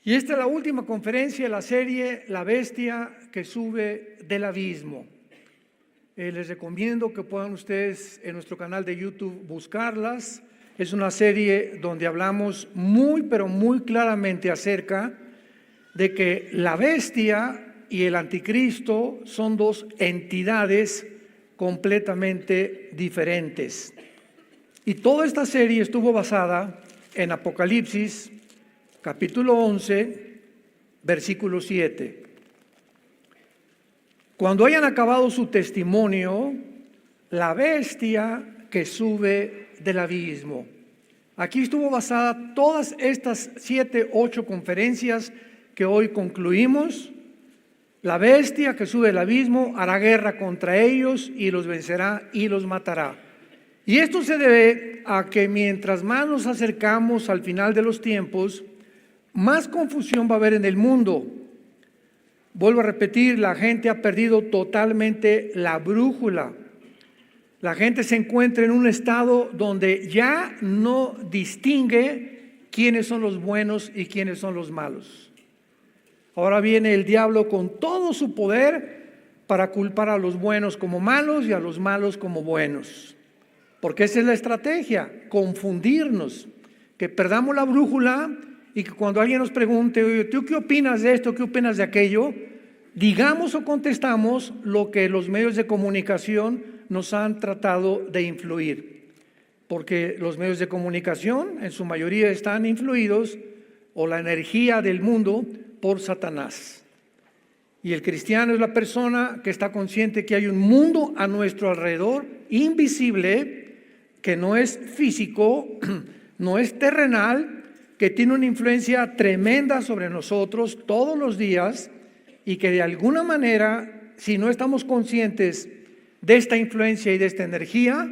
Y esta es la última conferencia de la serie La Bestia que sube del abismo. Les recomiendo que puedan ustedes en nuestro canal de YouTube buscarlas. Es una serie donde hablamos pero muy claramente acerca de que la bestia y el anticristo son dos entidades completamente diferentes. Y toda esta serie estuvo basada en Apocalipsis, capítulo 11, versículo 7. Cuando hayan acabado su testimonio, la bestia que sube del abismo. Aquí estuvo basada todas estas 7, 8 conferencias que hoy concluimos. La bestia que sube del abismo hará guerra contra ellos y los vencerá y los matará. Y esto se debe a que mientras más nos acercamos al final de los tiempos, más confusión va a haber en el mundo. Vuelvo a repetir, la gente ha perdido totalmente la brújula. La gente se encuentra en un estado donde ya no distingue quiénes son los buenos y quiénes son los malos. Ahora viene el diablo con todo su poder para culpar a los buenos como malos y a los malos como buenos. Porque esa es la estrategia, confundirnos, que perdamos la brújula y que cuando alguien nos pregunte, oye, ¿tú qué opinas de esto? ¿Qué opinas de aquello? Digamos o contestamos lo que los medios de comunicación nos han tratado de influir. Porque los medios de comunicación en su mayoría están influidos, o la energía del mundo, por Satanás. Y el cristiano es la persona que está consciente que hay un mundo a nuestro alrededor, invisible, que no es físico, no es terrenal, que tiene una influencia tremenda sobre nosotros todos los días y que de alguna manera, si no estamos conscientes de esta influencia y de esta energía,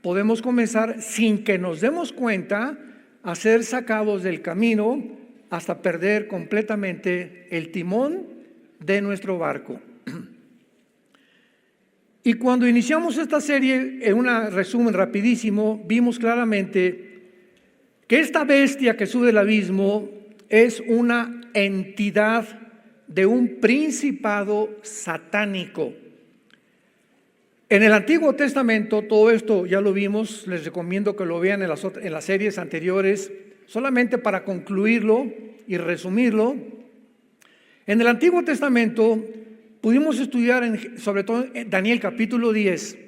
podemos comenzar sin que nos demos cuenta a ser sacados del camino hasta perder completamente el timón de nuestro barco. Y cuando iniciamos esta serie, en un resumen rapidísimo, vimos claramente que esta bestia que sube del abismo es una entidad de un principado satánico. En el Antiguo Testamento, todo esto ya lo vimos, les recomiendo que lo vean en las series anteriores, solamente para concluirlo y resumirlo. En el Antiguo Testamento pudimos estudiar, sobre todo en Daniel capítulo 10,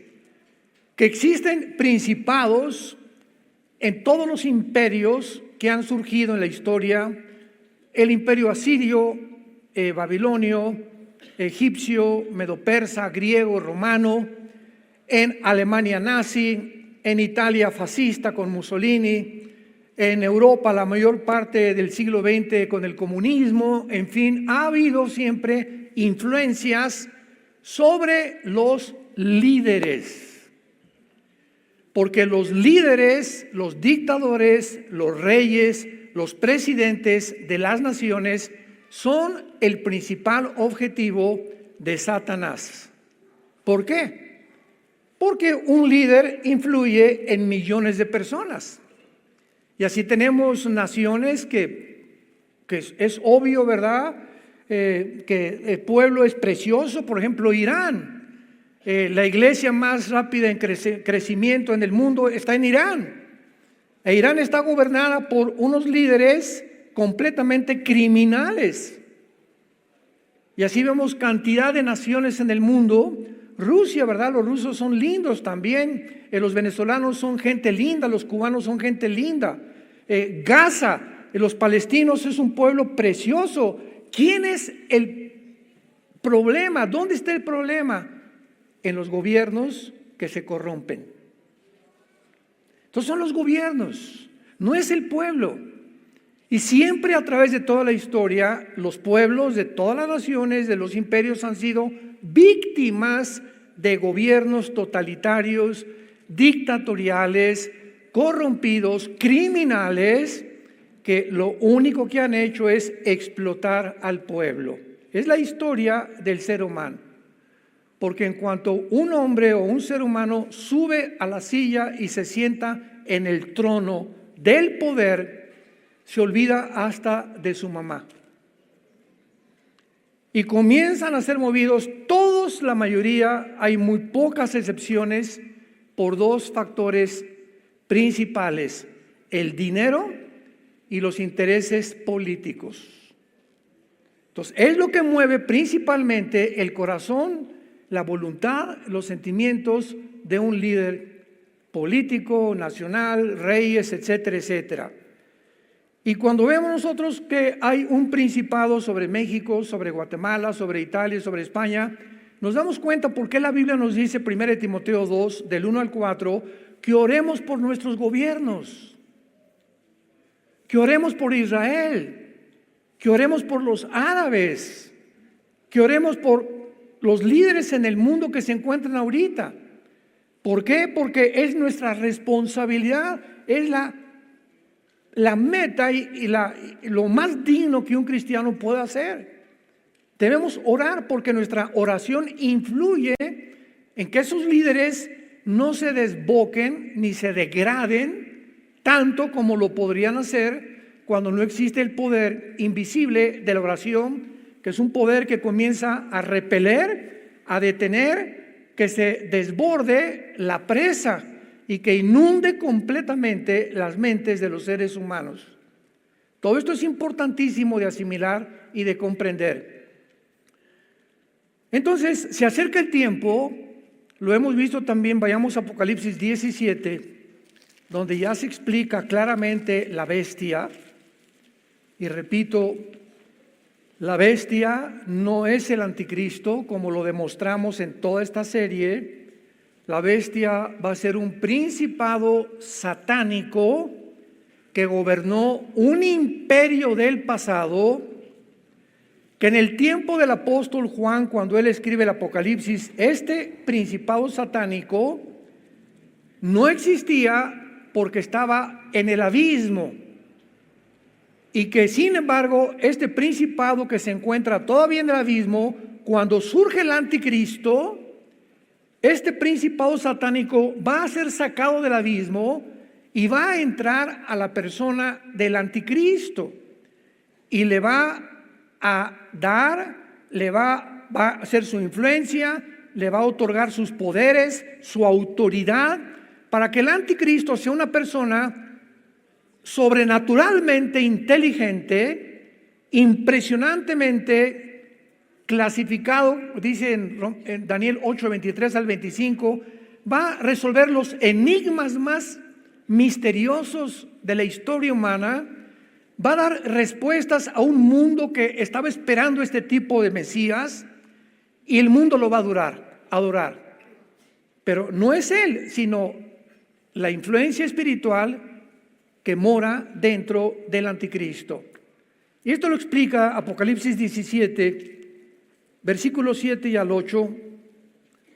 que existen principados en todos los imperios que han surgido en la historia: el imperio asirio, babilonio, egipcio, medo-persa, griego, romano, en Alemania nazi, en Italia fascista con Mussolini, en Europa la mayor parte del siglo XX con el comunismo. En fin, ha habido siempre influencias sobre los líderes. Porque los líderes, los dictadores, los reyes, los presidentes de las naciones son el principal objetivo de Satanás. ¿Por qué? Porque un líder influye en millones de personas. Y así tenemos naciones que es obvio, ¿verdad? Que el pueblo es precioso. Por ejemplo, Irán. La iglesia más rápida en crecimiento en el mundo está en Irán. E Irán está gobernada por unos líderes completamente criminales. Y así vemos cantidad de naciones en el mundo. Rusia, ¿verdad? Los rusos son lindos también. Los venezolanos son gente linda. Los cubanos son gente linda. Gaza, los palestinos es un pueblo precioso. ¿Quién es el problema? ¿Dónde está el problema? En los gobiernos que se corrompen. Entonces son los gobiernos, no es el pueblo. Y siempre a través de toda la historia, los pueblos de todas las naciones, de los imperios, han sido víctimas de gobiernos totalitarios, dictatoriales, corrompidos, criminales, que lo único que han hecho es explotar al pueblo. Es la historia del ser humano. Porque en cuanto un hombre o un ser humano sube a la silla y se sienta en el trono del poder, se olvida hasta de su mamá. y comienzan a ser movidos todos, la mayoría, hay muy pocas excepciones, por dos factores principales: el dinero y los intereses políticos. Entonces, es lo que mueve principalmente el corazón, la voluntad, los sentimientos de un líder político, nacional, reyes, etcétera, etcétera. Y cuando vemos nosotros que hay un principado sobre México, sobre Guatemala, sobre Italia, sobre España, nos damos cuenta por qué la Biblia nos dice, 1 Timoteo 2, del 1 al 4, que oremos por nuestros gobiernos, que oremos por Israel, que oremos por los árabes, que oremos por los líderes en el mundo que se encuentran ahorita. ¿Por qué? Porque es nuestra responsabilidad, es la meta y lo más digno que un cristiano puede hacer. Debemos orar porque nuestra oración influye en que esos líderes no se desboquen ni se degraden tanto como lo podrían hacer cuando no existe el poder invisible de la oración, que es un poder que comienza a repeler, a detener, que se desborde la presa y que inunde completamente las mentes de los seres humanos. Todo esto es importantísimo de asimilar y de comprender. Entonces, se acerca el tiempo, lo hemos visto también, vayamos a Apocalipsis 17, donde ya se explica claramente la bestia. Y repito, la bestia no es el anticristo, como lo demostramos en toda esta serie. La bestia va a ser un principado satánico que gobernó un imperio del pasado, que en el tiempo del apóstol Juan, cuando él escribe el Apocalipsis, este principado satánico no existía porque estaba en el abismo, y que sin embargo este principado que se encuentra todavía en el abismo, cuando surge el anticristo, este principado satánico va a ser sacado del abismo y va a entrar a la persona del anticristo y le va a dar, va a hacer su influencia, le va a otorgar sus poderes, su autoridad, para que el anticristo sea una persona sobrenaturalmente inteligente, impresionantemente clasificado, dice en Daniel 8, 23 al 25, va a resolver los enigmas más misteriosos de la historia humana, va a dar respuestas a un mundo que estaba esperando este tipo de Mesías, y el mundo lo va a adorar. Pero no es él, sino la influencia espiritual que mora dentro del anticristo. Y esto lo explica Apocalipsis 17, versículos 7 y al 8,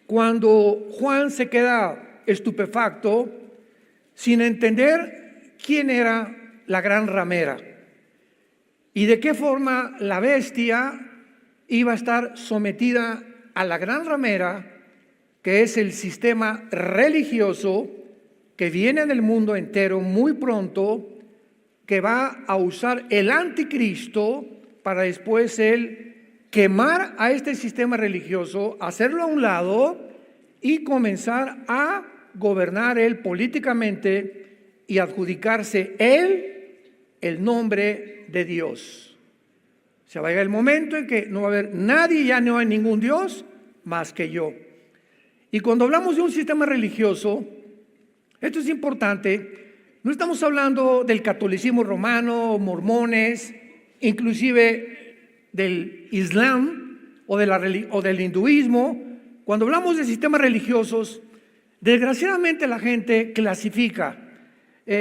cuando Juan se queda estupefacto sin entender quién era la gran ramera y de qué forma la bestia iba a estar sometida a la gran ramera, que es el sistema religioso que viene en el mundo entero muy pronto, que va a usar el anticristo para después él quemar a este sistema religioso, hacerlo a un lado y comenzar a gobernar él políticamente y adjudicarse él el nombre de Dios. Se va a llegar el momento en que no va a haber nadie, ya no hay ningún Dios más que yo. Y cuando hablamos de un sistema religioso, esto es importante, no estamos hablando del catolicismo romano, mormones, inclusive del Islam o del hinduismo. Cuando hablamos de sistemas religiosos, desgraciadamente la gente clasifica.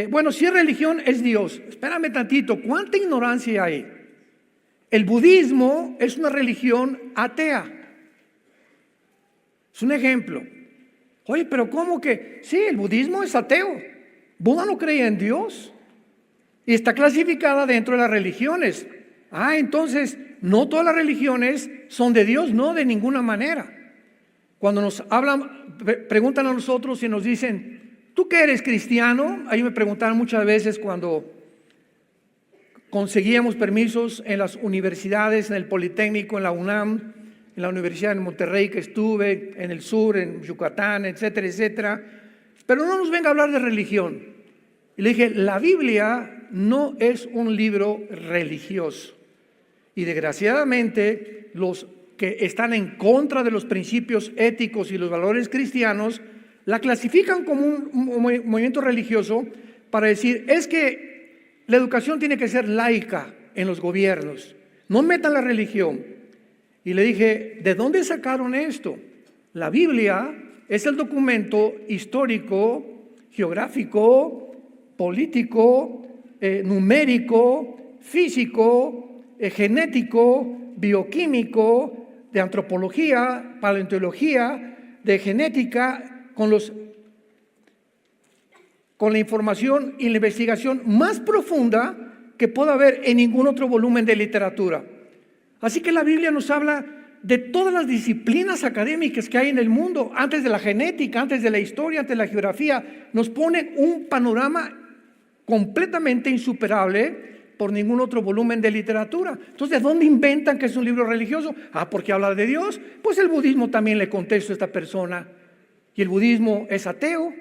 Bueno, si es religión, es Dios. Espérame tantito, ¿cuánta ignorancia hay? El budismo es una religión atea. Es un ejemplo. Oye, pero ¿cómo que? Sí, el budismo es ateo. Buda no creía en Dios y está clasificada dentro de las religiones. Entonces, no todas las religiones son de Dios, no, de ninguna manera. Cuando nos hablan, preguntan a nosotros y nos dicen, ¿tú qué eres cristiano? Ahí me preguntaron muchas veces cuando conseguíamos permisos en las universidades, en el Politécnico, en la UNAM, en la Universidad de Monterrey que estuve, en el sur, en Yucatán, etcétera, etcétera. Pero no nos venga a hablar de religión. Y le dije, la Biblia no es un libro religioso. Y desgraciadamente, los que están en contra de los principios éticos y los valores cristianos, la clasifican como un movimiento religioso para decir, es que la educación tiene que ser laica en los gobiernos. No metan la religión. Y le dije, ¿de dónde sacaron esto? La Biblia es el documento histórico, geográfico, político, numérico, físico, genético, bioquímico, de antropología, paleontología, de genética, con la información y la investigación más profunda que pueda haber en ningún otro volumen de literatura. Así que la Biblia nos habla de todas las disciplinas académicas que hay en el mundo, antes de la genética, antes de la historia, antes de la geografía. Nos pone un panorama completamente insuperable por ningún otro volumen de literatura. Entonces, ¿de dónde inventan que es un libro religioso? Porque habla de Dios. Pues el budismo también le contesto a esta persona. Y el budismo es ateo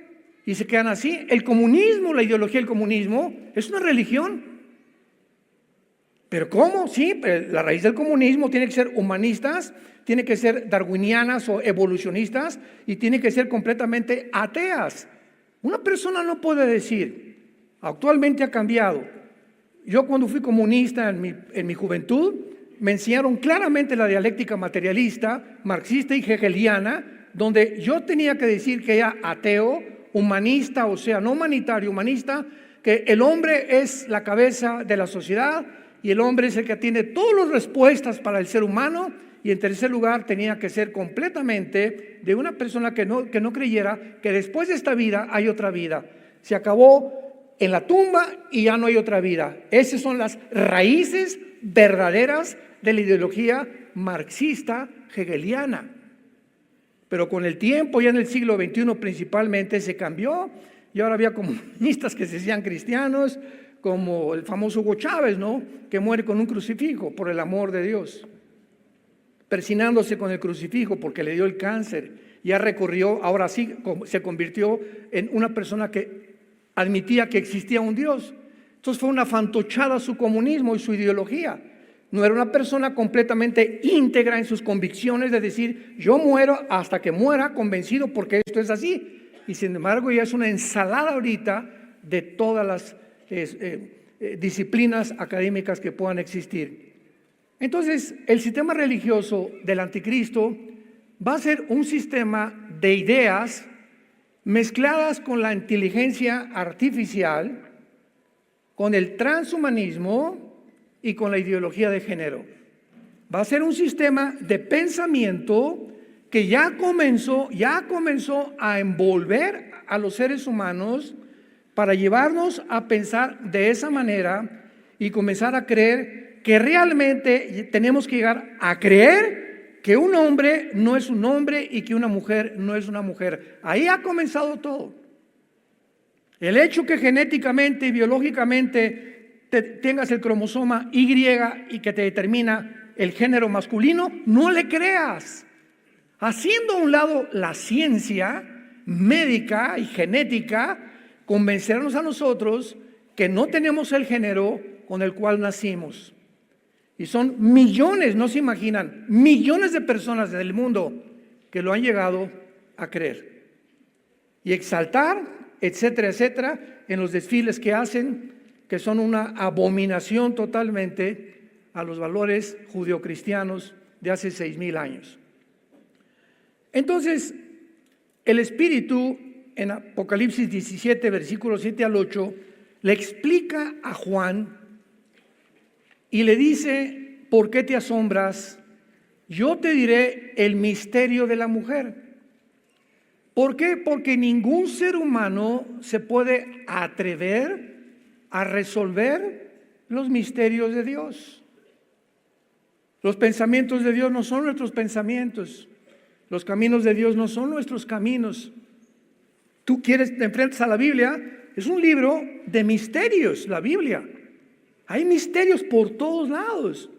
y se quedan así. El comunismo, la ideología del comunismo, es una religión. ¿Pero cómo? Sí, la raíz del comunismo tiene que ser humanistas, tiene que ser darwinianas o evolucionistas y tiene que ser completamente ateas. Una persona no puede decir, actualmente ha cambiado. Yo cuando fui comunista en mi juventud, me enseñaron claramente la dialéctica materialista, marxista y hegeliana, donde yo tenía que decir que era ateo, humanista, o sea, no humanitario, humanista, que el hombre es la cabeza de la sociedad, y el hombre es el que tiene todas las respuestas para el ser humano. Y en tercer lugar tenía que ser completamente de una persona que no creyera que después de esta vida hay otra vida. Se acabó en la tumba y ya no hay otra vida. Esas son las raíces verdaderas de la ideología marxista hegeliana. Pero con el tiempo, ya en el siglo XXI principalmente, se cambió y ahora había comunistas que se decían cristianos, como el famoso Hugo Chávez, ¿no? Que muere con un crucifijo por el amor de Dios, persinándose con el crucifijo porque le dio el cáncer. Ya recorrió, ahora sí se convirtió en una persona que admitía que existía un Dios. Entonces fue una fantochada su comunismo y su ideología. No era una persona completamente íntegra en sus convicciones de decir, yo muero hasta que muera convencido porque esto es así. Y sin embargo ya es una ensalada ahorita de todas las disciplinas académicas que puedan existir. Entonces, el sistema religioso del anticristo va a ser un sistema de ideas mezcladas con la inteligencia artificial, con el transhumanismo y con la ideología de género. Va a ser un sistema de pensamiento que ya comenzó a envolver a los seres humanos para llevarnos a pensar de esa manera y comenzar a creer que realmente tenemos que llegar a creer que un hombre no es un hombre y que una mujer no es una mujer. Ahí ha comenzado todo. El hecho que genéticamente y biológicamente tengas el cromosoma Y y que te determina el género masculino, no le creas. Haciendo a un lado la ciencia médica y genética, convencernos a nosotros que no tenemos el género con el cual nacimos. Y son millones, no se imaginan, millones de personas del mundo que lo han llegado a creer. Y exaltar, etcétera, etcétera, en los desfiles que hacen, que son una abominación totalmente a los valores judeocristianos de hace 6,000 años. Entonces, el Espíritu en Apocalipsis 17, versículos 7 al 8, le explica a Juan y le dice, ¿por qué te asombras? Yo te diré el misterio de la mujer. ¿Por qué? Porque ningún ser humano se puede atrever a resolver los misterios de Dios. Los pensamientos de Dios no son nuestros pensamientos. Los caminos de Dios no son nuestros caminos. Tú te enfrentas a la Biblia, es un libro de misterios, la Biblia. Hay misterios por todos lados.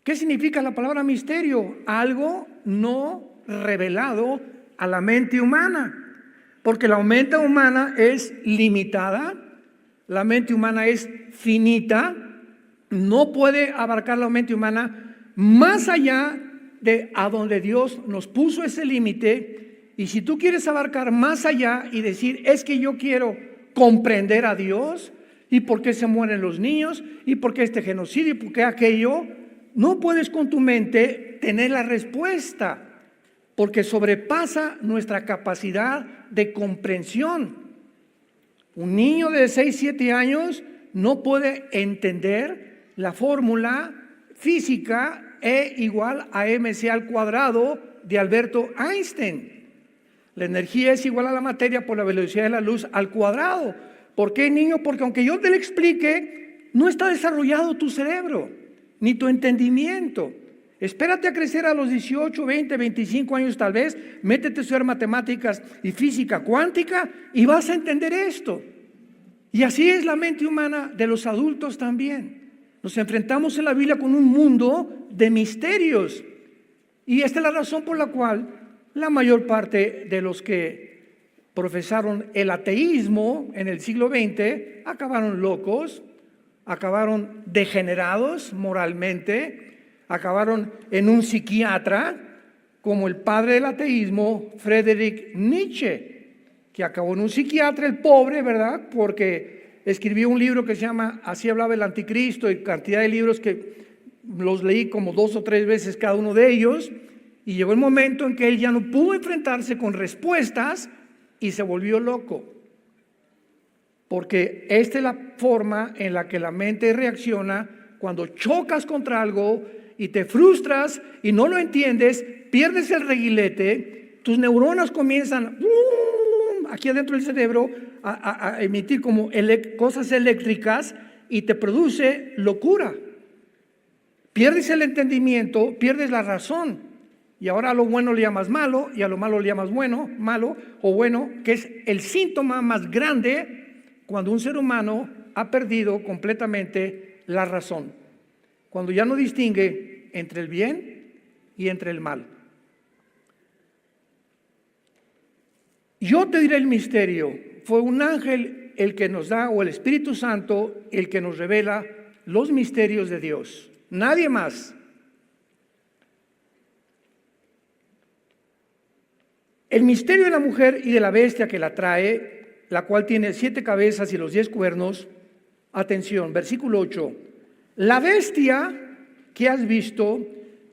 ¿Qué significa la palabra misterio? Algo no revelado a la mente humana. Porque la mente humana es limitada, la mente humana es finita, no puede abarcar la mente humana más allá de a donde Dios nos puso ese límite. Y si tú quieres abarcar más allá y decir, es que yo quiero comprender a Dios, y por qué se mueren los niños, y por qué este genocidio, y por qué aquello, no puedes con tu mente tener la respuesta, porque sobrepasa nuestra capacidad de comprensión. Un niño de 6, 7 años no puede entender la fórmula física E igual a mc al cuadrado de Alberto Einstein. La energía es igual a la materia por la velocidad de la luz al cuadrado. ¿Por qué, niño? Porque aunque yo te lo explique, no está desarrollado tu cerebro, ni tu entendimiento. Espérate a crecer a los 18, 20, 25 años tal vez, métete a estudiar matemáticas y física cuántica y vas a entender esto. Y así es la mente humana de los adultos también. Nos enfrentamos en la Biblia con un mundo de misterios. Y esta es la razón por la cual la mayor parte de los que profesaron el ateísmo en el siglo XX acabaron locos, acabaron degenerados moralmente, acabaron en un psiquiatra como el padre del ateísmo, Friedrich Nietzsche, que acabó en un psiquiatra, el pobre, ¿verdad? Porque escribió un libro que se llama Así hablaba el anticristo, y cantidad de libros que los leí como 2 o 3 veces cada uno de ellos, y llegó el momento en que él ya no pudo enfrentarse con respuestas y se volvió loco. Porque esta es la forma en la que la mente reacciona cuando chocas contra algo y te frustras y no lo entiendes, pierdes el reguilete, tus neuronas comienzan aquí adentro del cerebro a emitir como cosas eléctricas y te produce locura. Pierdes el entendimiento, pierdes la razón. Y ahora a lo bueno le llamas malo y a lo malo le llamas bueno, malo o bueno, que es el síntoma más grande cuando un ser humano ha perdido completamente la razón. Cuando ya no distingue entre el bien y entre el mal. Yo te diré el misterio. Fue un ángel el que nos da, o el Espíritu Santo, el que nos revela los misterios de Dios. Nadie más. El misterio de la mujer y de la bestia que la trae, la cual tiene 7 cabezas y los 10 cuernos. Atención, versículo 8. La bestia que has visto,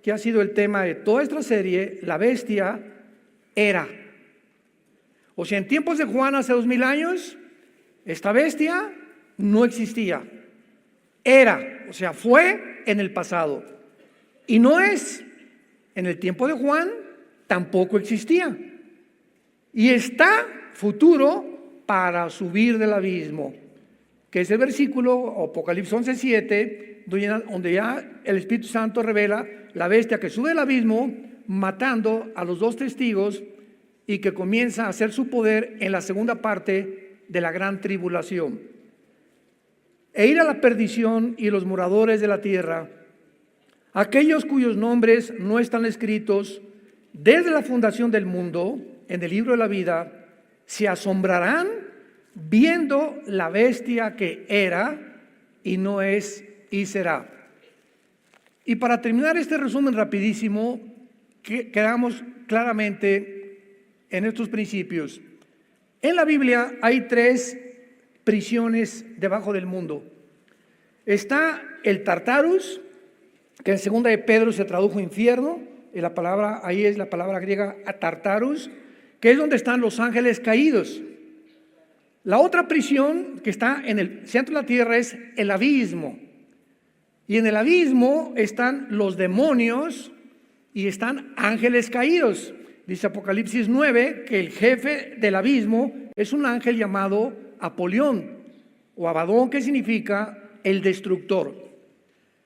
que ha sido el tema de toda esta serie, la bestia era. O sea, en tiempos de Juan hace 2000 años, esta bestia no existía. Era, o sea, fue en el pasado. Y no es. En el tiempo de Juan tampoco existía. Y está futuro para subir del abismo, que es el versículo Apocalipsis 11:7, donde ya el Espíritu Santo revela la bestia que sube del abismo, matando a los 2 testigos y que comienza a hacer su poder en la segunda parte de la gran tribulación. E ir a la perdición y los moradores de la tierra, aquellos cuyos nombres no están escritos desde la fundación del mundo en el libro de la vida, se asombrarán viendo la bestia que era y no es y será. Y para terminar este resumen rapidísimo, quedamos claramente en estos principios. En la Biblia hay 3 prisiones debajo del mundo. Está el Tartarus, que en 2 de Pedro se tradujo infierno, y la palabra ahí es la palabra griega Tartarus, que es donde están los ángeles caídos. La otra prisión que está en el centro de la tierra es el abismo. Y en el abismo están los demonios y están ángeles caídos. Dice Apocalipsis 9 que el jefe del abismo es un ángel llamado Apolión o Abadón, que significa el destructor.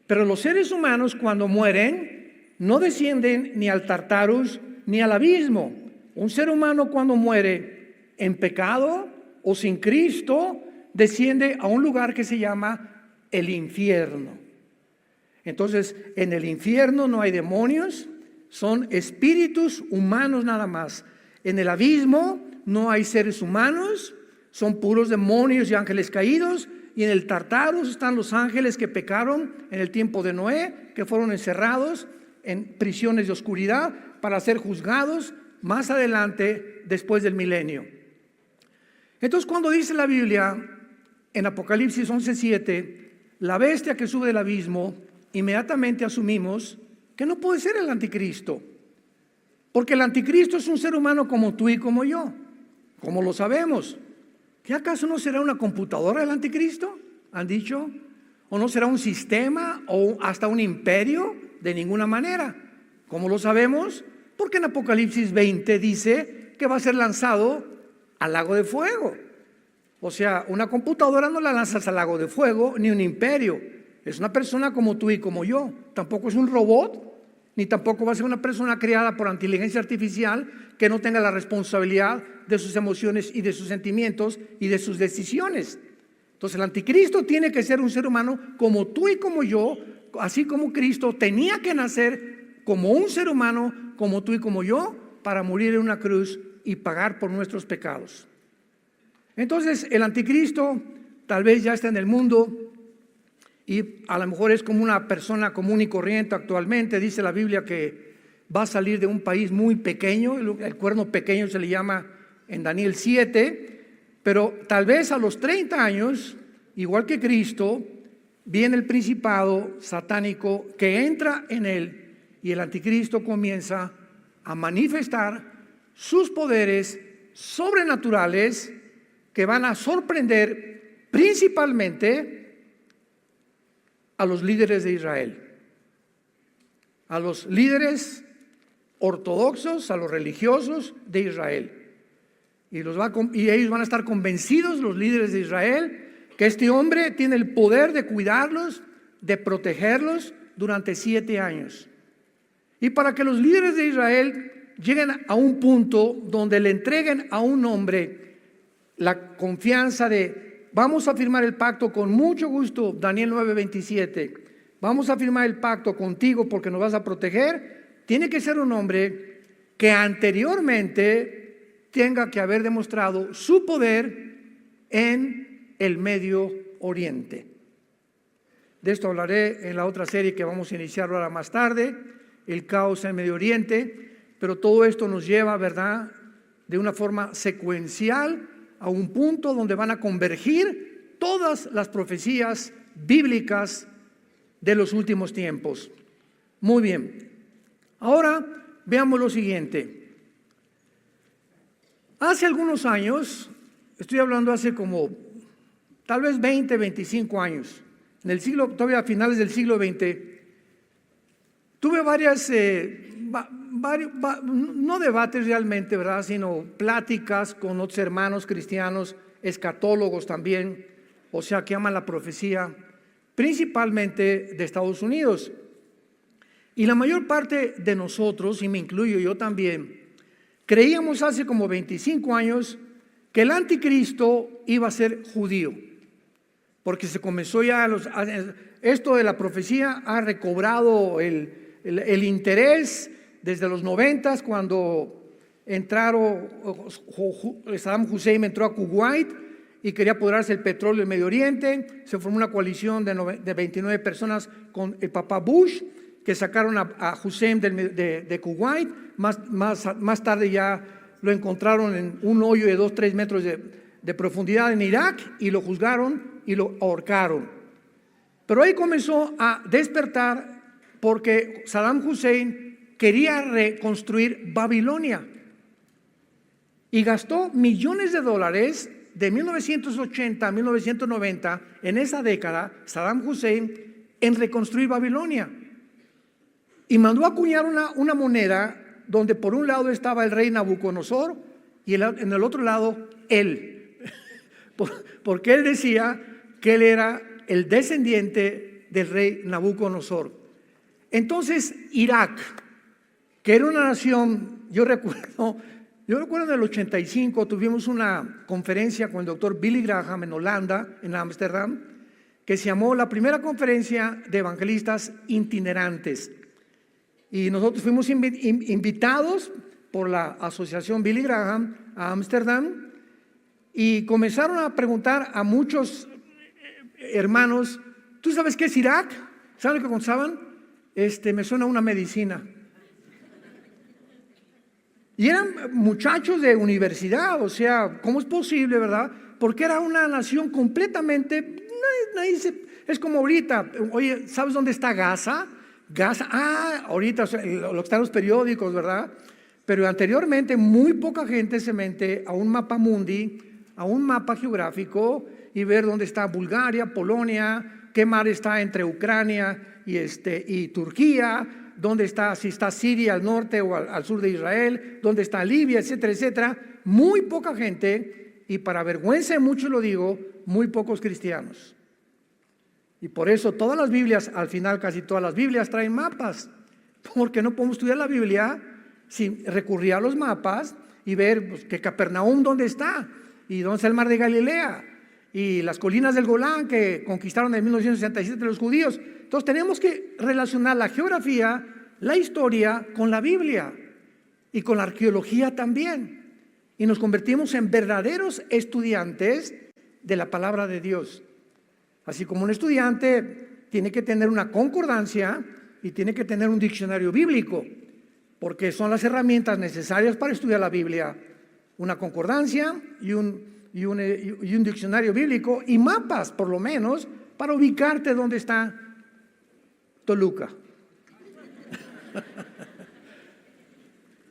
Pero los seres humanos cuando mueren no descienden ni al Tartarus ni al abismo. Un ser humano cuando muere en pecado o sin Cristo desciende a un lugar que se llama el infierno. Entonces, en el infierno no hay demonios, son espíritus humanos nada más. En el abismo no hay seres humanos, son puros demonios y ángeles caídos. Y en el Tartarus están los ángeles que pecaron en el tiempo de Noé, que fueron encerrados en prisiones de oscuridad para ser juzgados más adelante después del milenio. Entonces, cuando dice la Biblia en Apocalipsis 11:7, la bestia que sube del abismo, inmediatamente asumimos que no puede ser el anticristo, porque el anticristo es un ser humano como tú y como yo. ¿Cómo lo sabemos? ¿Qué acaso no será una computadora el anticristo? ¿Han dicho? ¿O no será un sistema o hasta un imperio? De ninguna manera. ¿Cómo lo sabemos? Porque en Apocalipsis 20 dice que va a ser lanzado al lago de fuego. O sea, una computadora no la lanzas al lago de fuego, ni un imperio. Es una persona como tú y como yo. Tampoco es un robot, ni tampoco va a ser una persona creada por inteligencia artificial que no tenga la responsabilidad de sus emociones y de sus sentimientos y de sus decisiones. Entonces el anticristo tiene que ser un ser humano como tú y como yo, así como Cristo tenía que nacer como un ser humano como tú y como yo para morir en una cruz y pagar por nuestros pecados. Entonces el anticristo tal vez ya está en el mundo y a lo mejor es como una persona común y corriente actualmente. Dice la Biblia que va a salir de un país muy pequeño, el cuerno pequeño se le llama en Daniel 7, pero tal vez a los 30 años, igual que Cristo, viene el principado satánico que entra en él y el anticristo comienza a manifestar sus poderes sobrenaturales que van a sorprender principalmente a los líderes de Israel, a los líderes ortodoxos, a los religiosos de Israel. Y ellos van a estar convencidos, los líderes de Israel, que este hombre tiene el poder de cuidarlos, de protegerlos durante 7 años. Y para que los líderes de Israel lleguen a un punto donde le entreguen a un hombre la confianza de: vamos a firmar el pacto con mucho gusto, Daniel 9:27, vamos a firmar el pacto contigo porque nos vas a proteger. Tiene que ser un hombre que anteriormente tenga que haber demostrado su poder en el Medio Oriente. De esto hablaré en la otra serie que vamos a iniciar ahora más tarde, el caos en Medio Oriente, pero todo esto nos lleva, ¿verdad?, de una forma secuencial a un punto donde van a convergir todas las profecías bíblicas de los últimos tiempos. Muy bien, ahora veamos lo siguiente. Hace algunos años, estoy hablando hace como tal vez 20, 25 años, en el siglo, todavía a finales del siglo XX, tuve varias, no debates realmente, ¿verdad?, sino pláticas con otros hermanos cristianos, escatólogos también, o sea, que aman la profecía, principalmente de Estados Unidos. Y la mayor parte de nosotros, y me incluyo yo también, creíamos hace como 25 años que el anticristo iba a ser judío, porque se comenzó ya, esto de la profecía ha recobrado el interés desde los 90, cuando Saddam Hussein entró a Kuwait y quería apoderarse del petróleo del Medio Oriente. Se formó una coalición de 29 personas con el papá Bush, que sacaron a Hussein de Kuwait. Más tarde ya lo encontraron en un hoyo de 2-3 metros de profundidad en Irak y lo juzgaron y lo ahorcaron. Pero ahí comenzó a despertar porque Saddam Hussein quería reconstruir Babilonia y gastó millones de dólares de 1980 a 1990, en esa década, Saddam Hussein, en reconstruir Babilonia. Y mandó a acuñar una moneda donde por un lado estaba el rey Nabucodonosor y en el otro lado él. Porque él decía que él era el descendiente del rey Nabucodonosor. Entonces Irak, que era una nación, yo recuerdo en el 85 tuvimos una conferencia con el doctor Billy Graham en Holanda, en Ámsterdam, que se llamó la primera conferencia de evangelistas itinerantes. Y nosotros fuimos invitados por la asociación Billy Graham a Ámsterdam y comenzaron a preguntar a muchos hermanos, ¿tú sabes qué es Irak? ¿Saben lo que contaban? Me suena una medicina. Y eran muchachos de universidad, o sea, ¿cómo es posible, verdad? Porque era una nación completamente, es como ahorita, oye, ¿sabes dónde está Gaza? Gaza, ahorita, o sea, lo que está en los periódicos, ¿verdad? Pero anteriormente muy poca gente se mete a un mapa mundi, a un mapa geográfico y ver dónde está Bulgaria, Polonia, qué mar está entre Ucrania y Turquía, dónde está, si está Siria al norte o al sur de Israel, dónde está Libia, etcétera, etcétera. Muy poca gente, y para vergüenza de muchos lo digo, muy pocos cristianos. Y por eso todas las Biblias, al final casi todas las Biblias traen mapas, porque no podemos estudiar la Biblia sin recurrir a los mapas y ver pues, que Capernaum dónde está, y dónde está el mar de Galilea, y las colinas del Golán que conquistaron en 1967 los judíos. Entonces tenemos que relacionar la geografía, la historia con la Biblia y con la arqueología también. Y nos convertimos en verdaderos estudiantes de la palabra de Dios. Así como un estudiante tiene que tener una concordancia y tiene que tener un diccionario bíblico, porque son las herramientas necesarias para estudiar la Biblia. Una concordancia y un diccionario bíblico y mapas, por lo menos, para ubicarte dónde está Toluca.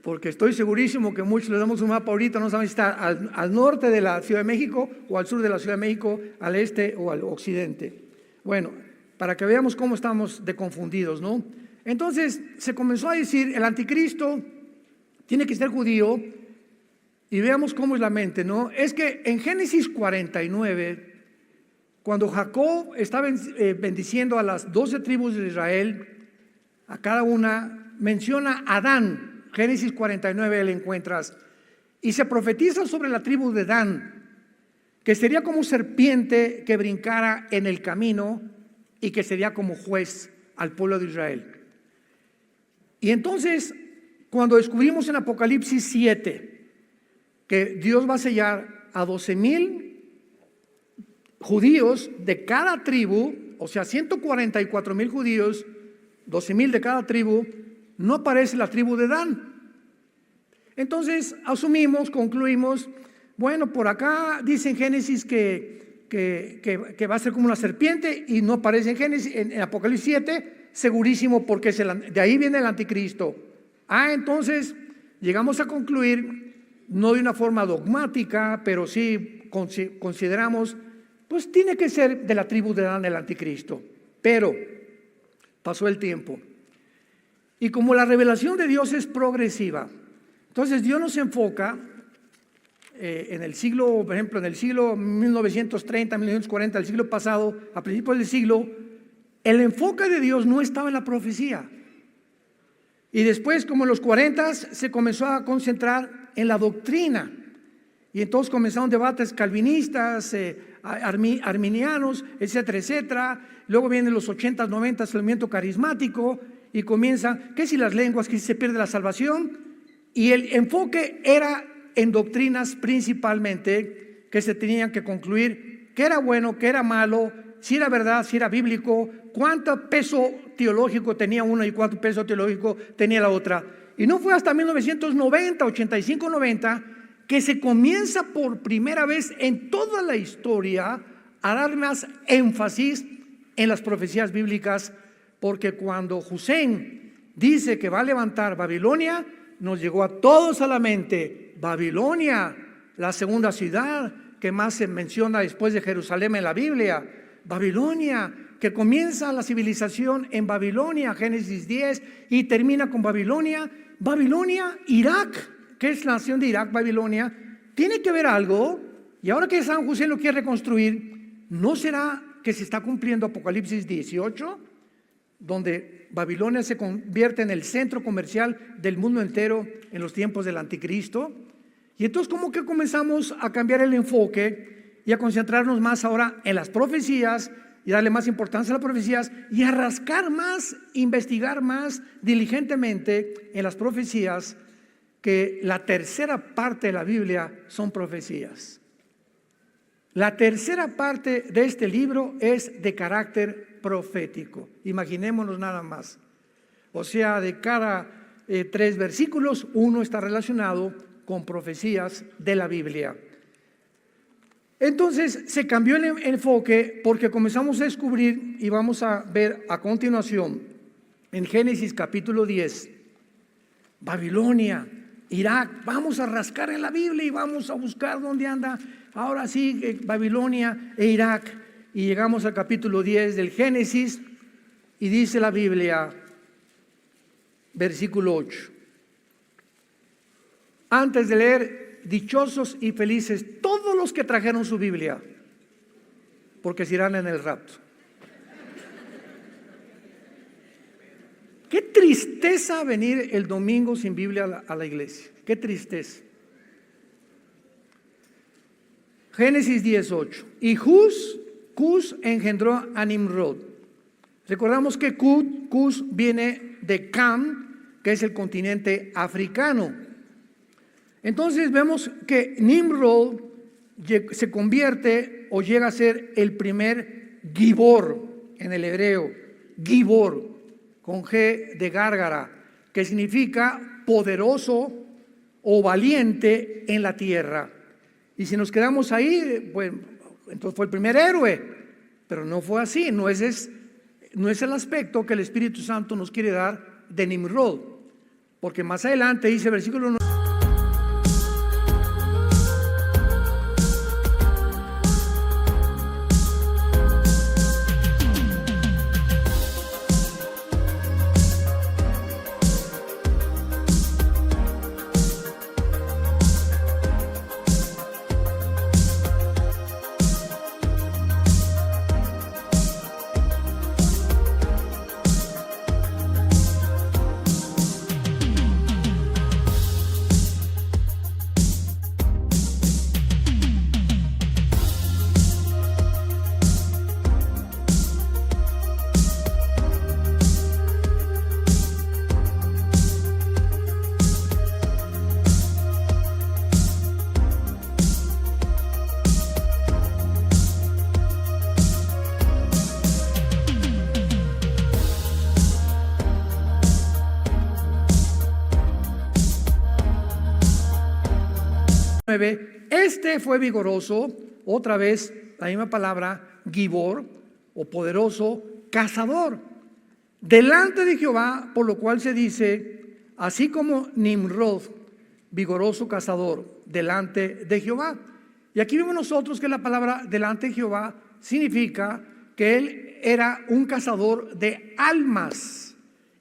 Porque estoy segurísimo que muchos le damos un mapa ahorita, no saben si está al norte de la Ciudad de México o al sur de la Ciudad de México, al este o al occidente. Bueno, para que veamos cómo estamos de confundidos, ¿no? Entonces se comenzó a decir, el anticristo tiene que ser judío, y veamos cómo es la mente, ¿no? Es que en Génesis 49, cuando Jacob estaba bendiciendo a las 12 tribus de Israel, a cada una menciona a Dan. Génesis 49 le encuentras, y se profetiza sobre la tribu de Dan, que sería como serpiente que brincara en el camino y que sería como juez al pueblo de Israel. Y entonces, cuando descubrimos en Apocalipsis 7 que Dios va a sellar a 12,000 judíos de cada tribu, o sea, 144,000 judíos, 12,000 de cada tribu, no aparece la tribu de Dan. Entonces asumimos, concluimos, bueno, por acá dice en Génesis que va a ser como una serpiente y no aparece en Génesis, en Apocalipsis 7, segurísimo porque de ahí viene el anticristo. Entonces llegamos a concluir, no de una forma dogmática, pero sí consideramos, pues tiene que ser de la tribu de Dan el anticristo. Pero pasó el tiempo. Y como la revelación de Dios es progresiva, entonces Dios nos enfoca en el siglo, por ejemplo, en el siglo 1930, 1940, el siglo pasado, a principios del siglo, el enfoque de Dios no estaba en la profecía. Y después, como en los 40, se comenzó a concentrar en la doctrina. Y entonces comenzaron debates calvinistas, arminianos, etcétera, etcétera. Luego vienen los 80, 90, el movimiento carismático y comienza, ¿qué si las lenguas, que si se pierde la salvación? Y el enfoque era en doctrinas principalmente que se tenían que concluir qué era bueno, qué era malo, si era verdad, si era bíblico, cuánto peso teológico tenía uno y cuánto peso teológico tenía la otra. Y no fue hasta 1990, 85, 90 que se comienza por primera vez en toda la historia a dar más énfasis en las profecías bíblicas, porque cuando Hussein dice que va a levantar Babilonia, nos llegó a todos a la mente Babilonia, la segunda ciudad que más se menciona después de Jerusalén en la Biblia. Babilonia, que comienza la civilización en Babilonia, Génesis 10, y termina con Babilonia. Babilonia, Irak, que es la nación de Irak, Babilonia, tiene que ver algo. Y ahora que San José lo quiere reconstruir, ¿no será que se está cumpliendo Apocalipsis 18? Donde Babilonia se convierte en el centro comercial del mundo entero en los tiempos del anticristo. Y entonces como que comenzamos a cambiar el enfoque y a concentrarnos más ahora en las profecías y darle más importancia a las profecías y a rascar más, investigar más diligentemente en las profecías, que la tercera parte de la Biblia son profecías. La tercera parte de este libro es de carácter profético. Imaginémonos nada más. O sea, de cada 3 versículos, uno está relacionado con profecías de la Biblia. Entonces se cambió el enfoque porque comenzamos a descubrir, y vamos a ver a continuación en Génesis capítulo 10, Babilonia, Irak. Vamos a rascar en la Biblia y vamos a buscar dónde anda ahora sí Babilonia e Irak. Y llegamos al capítulo 10 del Génesis y dice la Biblia, versículo 8. Antes de leer, dichosos y felices todos los que trajeron su Biblia, porque se irán en el rapto. Qué tristeza venir el domingo sin Biblia a la iglesia. Qué tristeza. Génesis 18. Y Cus engendró a Nimrod. Recordamos que Cus viene de Cam, que es el continente africano. Entonces vemos que Nimrod se convierte o llega a ser el primer Gibor en el hebreo. Gibor, con G de Gárgara, que significa poderoso o valiente en la tierra. Y si nos quedamos ahí, pues entonces fue el primer héroe, pero no fue así. No es el aspecto que el Espíritu Santo nos quiere dar de Nimrod, porque más adelante dice versículo 9. Este fue vigoroso, otra vez la misma palabra, Gibor, o poderoso, cazador, delante de Jehová, por lo cual se dice, así como Nimrod, vigoroso cazador, delante de Jehová. Y aquí vemos nosotros que la palabra delante de Jehová significa que él era un cazador de almas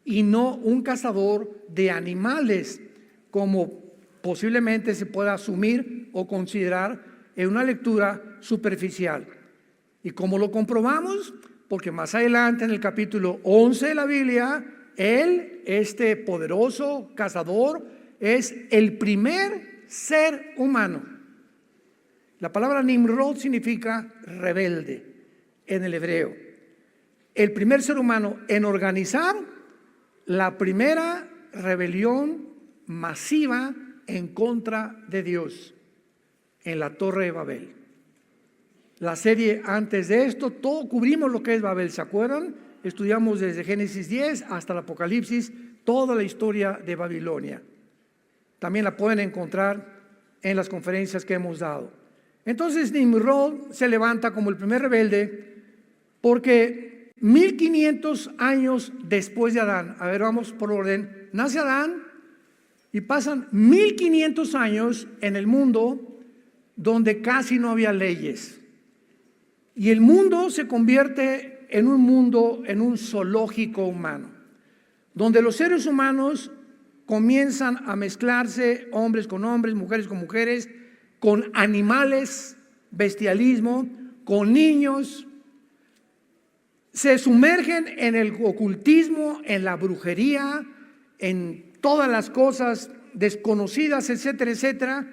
y no un cazador de animales, como posiblemente se pueda asumir o considerar en una lectura superficial. ¿Y cómo lo comprobamos? Porque más adelante en el capítulo 11 de la Biblia, él, este poderoso cazador, es el primer ser humano. La palabra Nimrod significa rebelde en el hebreo. El primer ser humano en organizar la primera rebelión masiva en contra de Dios en la Torre de Babel. La serie antes de esto, todo cubrimos lo que es Babel, ¿se acuerdan? Estudiamos desde Génesis 10 hasta el Apocalipsis, toda la historia de Babilonia. También la pueden encontrar en las conferencias que hemos dado. Entonces Nimrod se levanta como el primer rebelde porque 1500 años después de Adán, a ver, vamos por orden, nace Adán y pasan 1500 años en el mundo donde casi no había leyes. Y el mundo se convierte en un mundo, en un zoológico humano, donde los seres humanos comienzan a mezclarse, hombres con hombres, mujeres con mujeres, con animales, bestialismo, con niños. Se sumergen en el ocultismo, en la brujería, en todas las cosas desconocidas, etcétera, etcétera.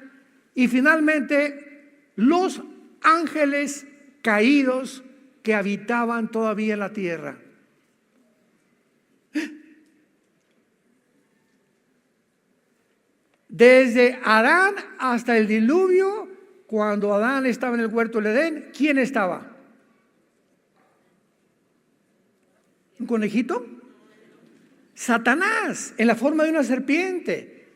Y finalmente los ángeles caídos que habitaban todavía en la tierra. Desde Adán hasta el diluvio, cuando Adán estaba en el huerto del Edén, ¿quién estaba? ¿Un conejito? Satanás, en la forma de una serpiente.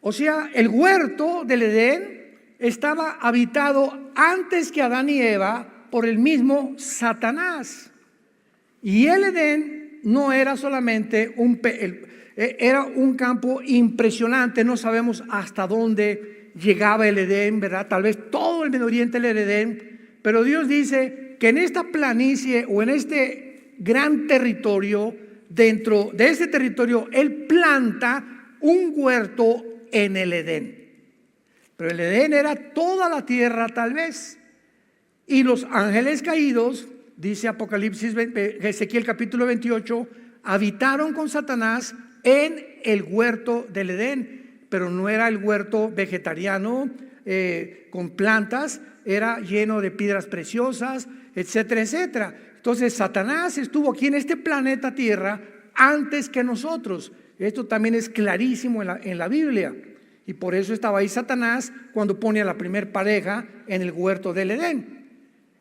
O sea, el huerto del Edén estaba habitado antes que Adán y Eva por el mismo Satanás. Y el Edén no era solamente era un campo impresionante. No sabemos hasta dónde llegaba el Edén, ¿verdad? Tal vez todo el Medio Oriente era el Edén. Pero Dios dice que en esta planicie o en este gran territorio, dentro de ese territorio, Él planta un huerto en el Edén. Pero el Edén era toda la tierra tal vez. Y los ángeles caídos, dice Apocalipsis, Ezequiel capítulo 28, habitaron con Satanás en el huerto del Edén. Pero no era el huerto vegetariano con plantas, era lleno de piedras preciosas, etcétera, etcétera. Entonces Satanás estuvo aquí en este planeta Tierra antes que nosotros. Esto también es clarísimo en la Biblia. Y por eso estaba ahí Satanás cuando pone a la primer pareja en el huerto del Edén.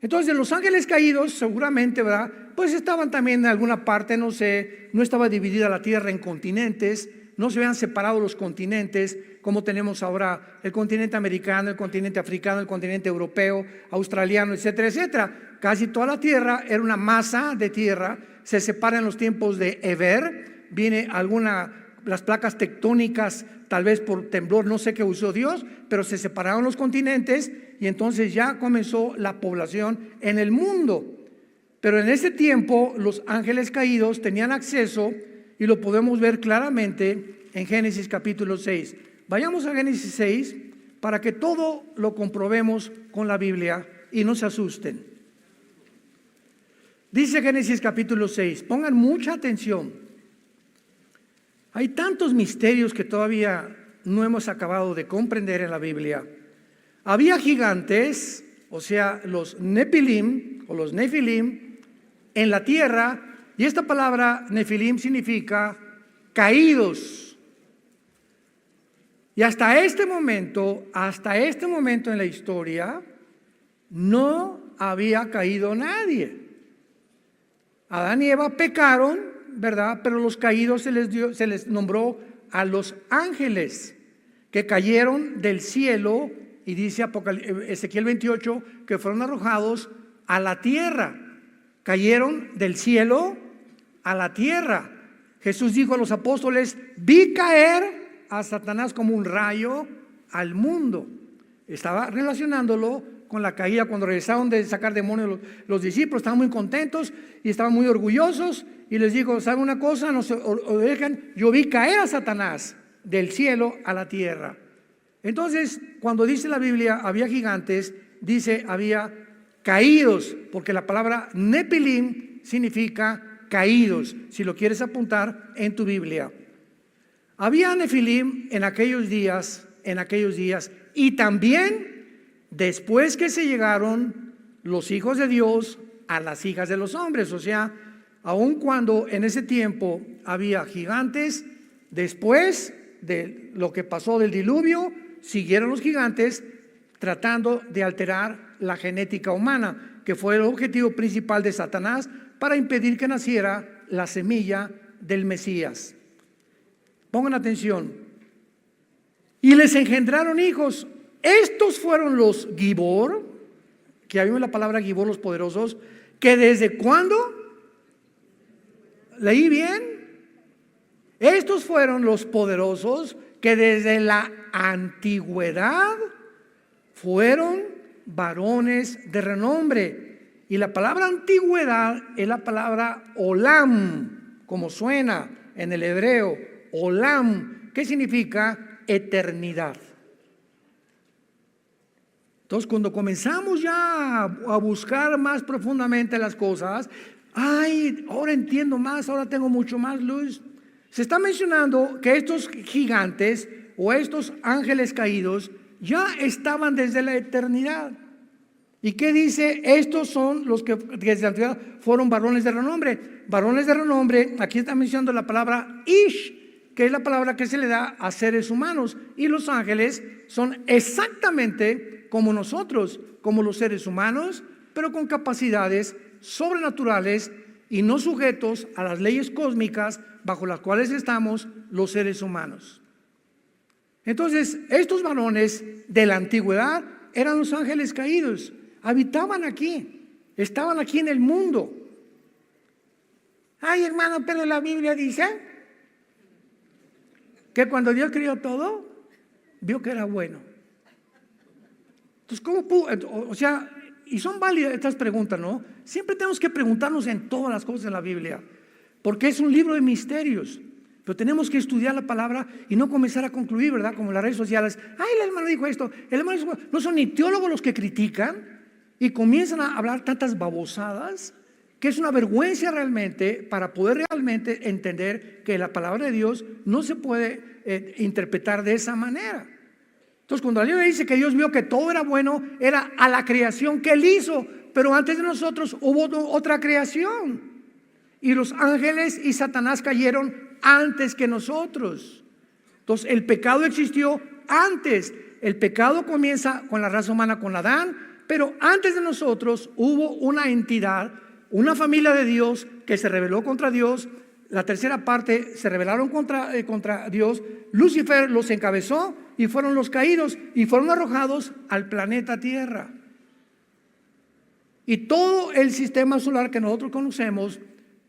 Entonces los ángeles caídos seguramente, ¿verdad? Pues estaban también en alguna parte, no sé, no estaba dividida la tierra en continentes, no se habían separado los continentes como tenemos ahora el continente americano, el continente africano, el continente europeo, australiano, etcétera, etcétera. Casi toda la tierra era una masa de tierra, se separa en los tiempos de Eber, viene las placas tectónicas, tal vez por temblor, no sé qué usó Dios, pero se separaron los continentes y entonces ya comenzó la población en el mundo. Pero en ese tiempo los ángeles caídos tenían acceso y lo podemos ver claramente en Génesis capítulo 6. Vayamos a Génesis 6 para que todo lo comprobemos con la Biblia y no se asusten. Dice Génesis capítulo 6, pongan mucha atención. Hay tantos misterios que todavía no hemos acabado de comprender en la Biblia. Había gigantes, o sea, los Nefilim o los Nefilim en la tierra, y esta palabra Nefilim significa caídos. Y hasta este momento en la historia, no había caído nadie. Adán y Eva pecaron, ¿verdad? Pero los caídos se les nombró a los ángeles que cayeron del cielo, y dice Ezequiel 28 que fueron arrojados a la tierra. Cayeron del cielo a la tierra. Jesús dijo a los apóstoles: vi caer a Satanás como un rayo al mundo. Estaba relacionándolo con la caída. Cuando regresaron de sacar demonios los discípulos estaban muy contentos y estaban muy orgullosos, y les dijo: ¿saben una cosa? No se dejan, yo vi caer a Satanás del cielo a la tierra. Entonces, cuando dice la Biblia había gigantes, dice había caídos, porque la palabra Nefilim significa caídos, si lo quieres apuntar en tu Biblia. Había Nefilim en aquellos días, y también después que se llegaron los hijos de Dios a las hijas de los hombres. O sea, aun cuando en ese tiempo había gigantes, después de lo que pasó del diluvio, siguieron los gigantes tratando de alterar la genética humana, que fue el objetivo principal de Satanás para impedir que naciera la semilla del Mesías. Pongan atención. Y les engendraron hijos. Estos fueron los Gibor, que había la palabra Gibor, los poderosos, que desde cuándo, leí bien, estos fueron los poderosos que desde la antigüedad fueron varones de renombre. Y la palabra antigüedad es la palabra olam, como suena en el hebreo, olam, que significa eternidad. Entonces, cuando comenzamos ya a buscar más profundamente las cosas, ahora entiendo más, ahora tengo mucho más luz. Se está mencionando que estos gigantes o estos ángeles caídos ya estaban desde la eternidad. ¿Y qué dice? Estos son los que desde la antigüedad fueron varones de renombre. Varones de renombre, aquí está mencionando la palabra Ish, que es la palabra que se le da a seres humanos. Y los ángeles son exactamente como nosotros, como los seres humanos, pero con capacidades sobrenaturales y no sujetos a las leyes cósmicas bajo las cuales estamos los seres humanos. Entonces, estos varones de la antigüedad eran los ángeles caídos, habitaban aquí, estaban aquí en el mundo. Ay, hermano, pero la Biblia dice que cuando Dios creó todo, vio que era bueno. Entonces, ¿cómo pudo? O sea, y son válidas estas preguntas, ¿no? Siempre tenemos que preguntarnos en todas las cosas de la Biblia, porque es un libro de misterios. Pero tenemos que estudiar la palabra y no comenzar a concluir, ¿verdad? Como en las redes sociales. Ay, el hermano dijo esto, el hermano dijo, no son ni teólogos los que critican y comienzan a hablar tantas babosadas que es una vergüenza realmente para poder realmente entender que la palabra de Dios no se puede interpretar de esa manera. Entonces, cuando la Biblia dice que Dios vio que todo era bueno, era a la creación que Él hizo, pero antes de nosotros hubo otra creación. Y los ángeles y Satanás cayeron antes que nosotros. Entonces, el pecado existió antes. El pecado comienza con la raza humana, con Adán, pero antes de nosotros hubo una entidad, una familia de Dios que se rebeló contra Dios. La tercera parte se rebelaron contra Dios. Lucifer los encabezó y fueron los caídos y fueron arrojados al planeta Tierra. Y todo el sistema solar que nosotros conocemos,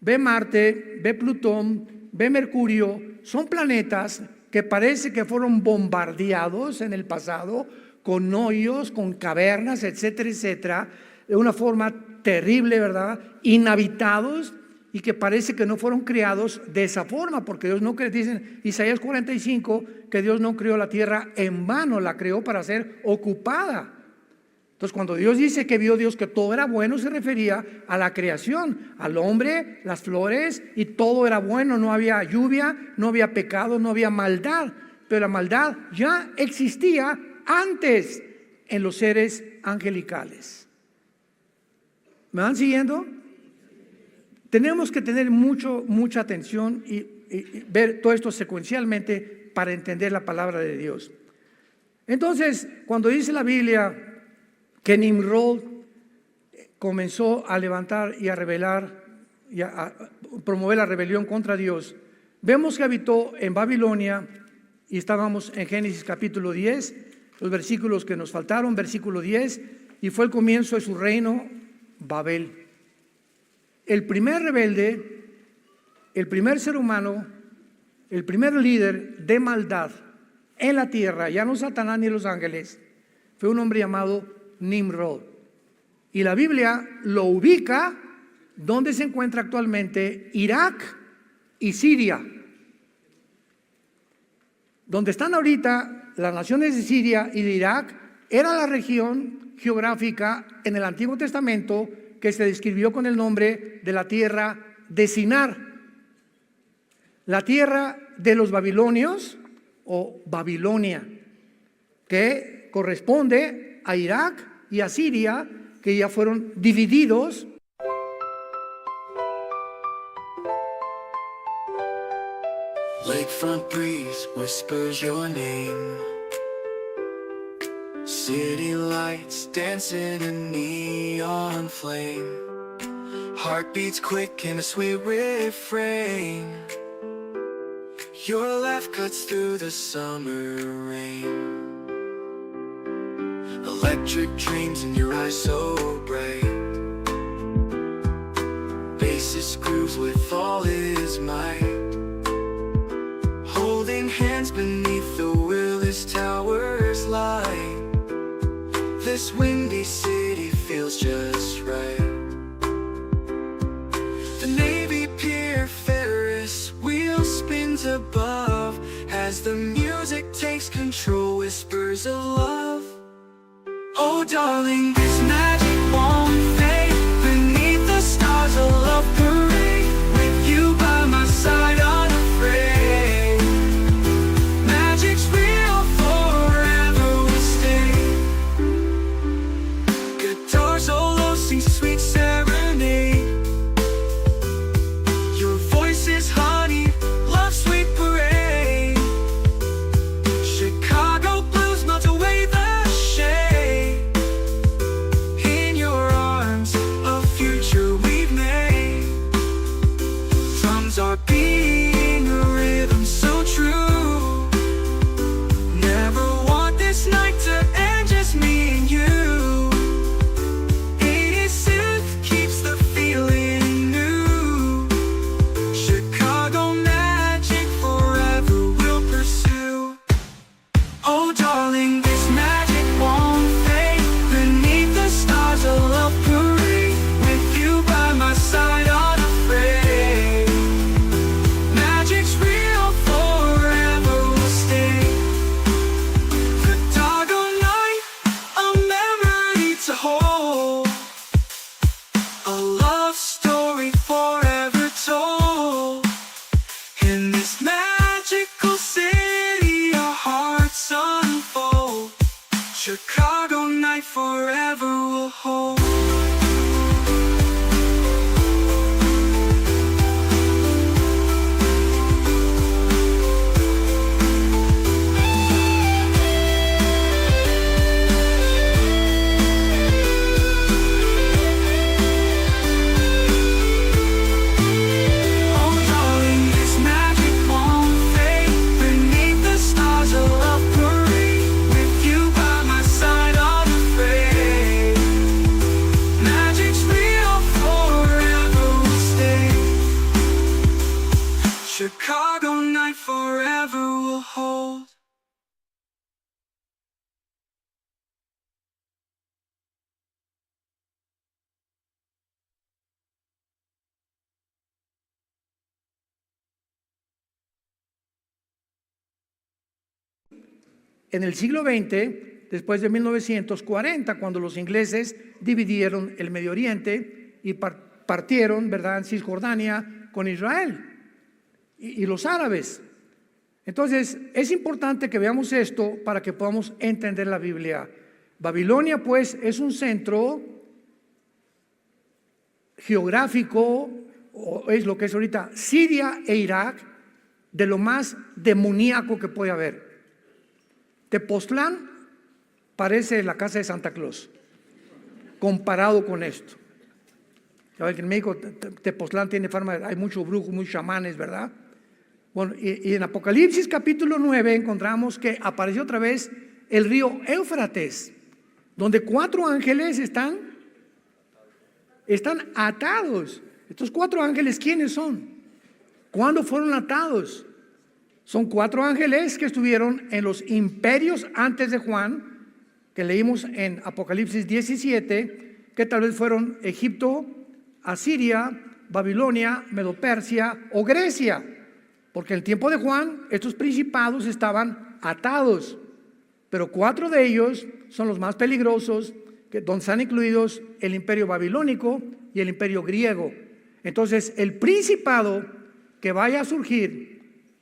ve Marte, ve Plutón, ve Mercurio, son planetas que parece que fueron bombardeados en el pasado con hoyos, con cavernas, etcétera, etcétera, de una forma terrible, ¿verdad? Inhabitados, y que parece que no fueron creados de esa forma, porque Dios no creó, dicen Isaías 45, que Dios no creó la tierra en vano, la creó para ser ocupada. Entonces, cuando Dios dice que vio Dios que todo era bueno, se refería a la creación, al hombre, las flores, y todo era bueno, no había lluvia, no había pecado, no había maldad, pero la maldad ya existía antes en los seres angelicales. ¿Me van siguiendo? Tenemos que tener mucha atención y ver todo esto secuencialmente para entender la palabra de Dios. Entonces, cuando dice la Biblia que Nimrod comenzó a levantar y a rebelar y a promover la rebelión contra Dios, vemos que habitó en Babilonia y estábamos en Génesis capítulo 10, los versículos que nos faltaron, versículo 10, y fue el comienzo de su reino, Babel. El primer rebelde, el primer ser humano, el primer líder de maldad en la tierra, ya no Satanás ni los ángeles, fue un hombre llamado Nimrod. Y la Biblia lo ubica donde se encuentra actualmente Irak y Siria. Donde están ahorita las naciones de Siria y de Irak era la región geográfica en el Antiguo Testamento que se describió con el nombre de la tierra de Sinar, la tierra de los babilonios o Babilonia, que corresponde a Irak y a Siria, que ya fueron divididos. Lakefront breeze whispers your name. City lights dancing in neon flame. Heartbeats quick in a sweet refrain. Your laugh cuts through the summer rain. Electric dreams in your eyes so bright. Bassist grooves with all his might. Holding hands beneath the Willis Tower's light. This windy city feels just right. The Navy Pier Ferris wheel spins above as the music takes control, whispers of love. Oh darling, this magic won't fade. Beneath the stars a love parade. With you by my side unafraid. Magic's real, forever we'll stay. Guitar Chicago night forever will hold. Chicago night forever will hold. En el siglo XX, después de 1940, cuando los ingleses dividieron el Medio Oriente y partieron, ¿verdad?, en Cisjordania con Israel y los árabes. Entonces, es importante que veamos esto para que podamos entender la Biblia. Babilonia, pues, es un centro geográfico, o es lo que es ahorita Siria e Irak, de lo más demoníaco que puede haber. Tepoztlán parece la casa de Santa Claus comparado con esto. Ya que en México Tepoztlán tiene fama, hay muchos brujos, muchos chamanes, ¿verdad? Bueno, y en Apocalipsis capítulo 9 encontramos que apareció otra vez el río Éufrates, donde 4 ángeles están atados. Estos 4 ángeles, ¿quiénes son? ¿Cuándo fueron atados? Son 4 ángeles que estuvieron en los imperios antes de Juan, que leímos en Apocalipsis 17, que tal vez fueron Egipto, Asiria, Babilonia, Medo-Persia o Grecia, porque en el tiempo de Juan estos principados estaban atados, pero 4 de ellos son los más peligrosos, donde están incluidos el imperio babilónico y el imperio griego. Entonces el principado que vaya a surgir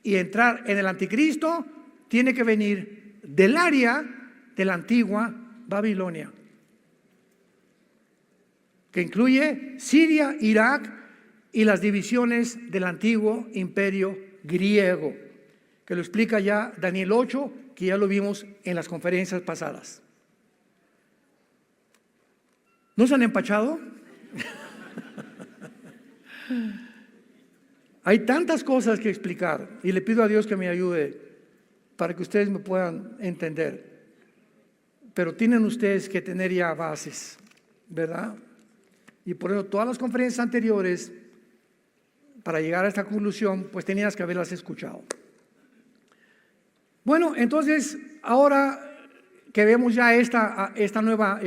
y entrar en el anticristo tiene que venir del área de la antigua Babilonia, que incluye Siria, Irak y las divisiones del antiguo imperio griego, que lo explica ya Daniel 8, que ya lo vimos en las conferencias pasadas. ¿No se han empachado? Hay tantas cosas que explicar y le pido a Dios que me ayude para que ustedes me puedan entender. Pero tienen ustedes que tener ya bases, ¿verdad? Y por eso todas las conferencias anteriores, para llegar a esta conclusión, pues tenías que haberlas escuchado. Bueno, entonces, ahora que vemos ya esta nueva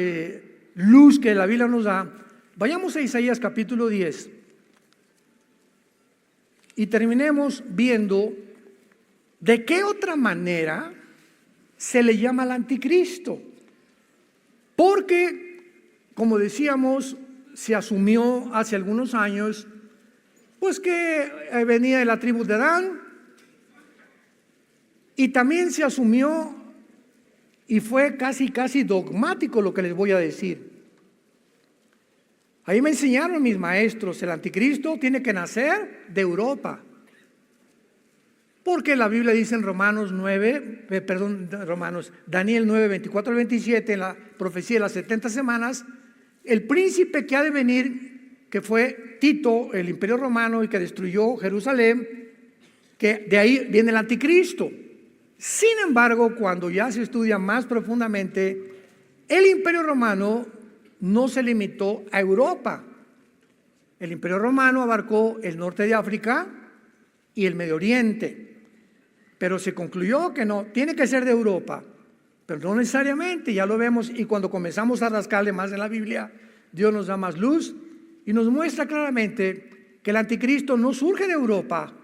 luz que la Biblia nos da, vayamos a Isaías capítulo 10 y terminemos viendo de qué otra manera se le llama al anticristo. Porque, como decíamos, se asumió hace algunos años, pues que venía de la tribu de Adán, y también se asumió, y fue casi dogmático lo que les voy a decir. Ahí me enseñaron mis maestros, el anticristo tiene que nacer de Europa. Porque la Biblia dice en Daniel 9, 24 al 27, en la profecía de las 70 semanas, el príncipe que ha de venir, que fue Tito, el imperio romano, y que destruyó Jerusalén, que de ahí viene el anticristo. Sin embargo, cuando ya se estudia más profundamente, el imperio romano no se limitó a Europa. El imperio romano abarcó el norte de África y el Medio Oriente. Pero se concluyó que no, tiene que ser de Europa, pero no necesariamente, ya lo vemos, y cuando comenzamos a rascarle más en la Biblia, Dios nos da más luz y nos muestra claramente que el anticristo no surge de Europa,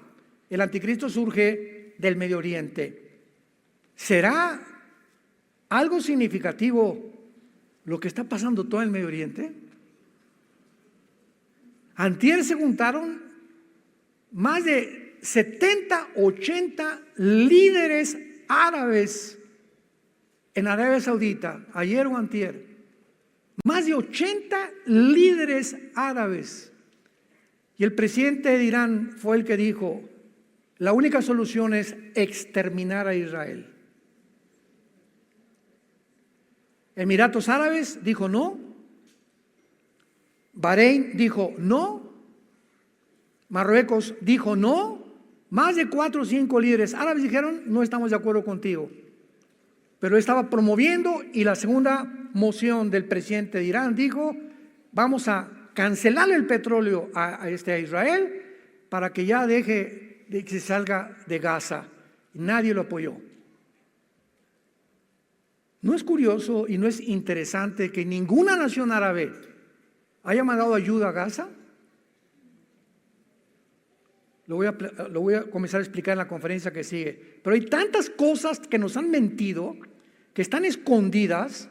el anticristo surge del Medio Oriente. ¿Será algo significativo lo que está pasando todo en el Medio Oriente? Antier se juntaron más de 70, 80 líderes árabes en Arabia Saudita, ayer o antier, más de 80 líderes árabes. Y el presidente de Irán fue el que dijo, la única solución es exterminar a Israel. Emiratos Árabes dijo no. Bahrein dijo no. Marruecos dijo no. Más de 4 o 5 líderes árabes dijeron no estamos de acuerdo contigo. Pero estaba promoviendo, y la segunda moción del presidente de Irán dijo vamos a cancelar el petróleo a Israel para que ya deje de que se salga de Gaza. Nadie lo apoyó. ¿No es curioso y no es interesante que ninguna nación árabe haya mandado ayuda a Gaza? Lo voy a comenzar a explicar en la conferencia que sigue. Pero hay tantas cosas que nos han mentido, que están escondidas,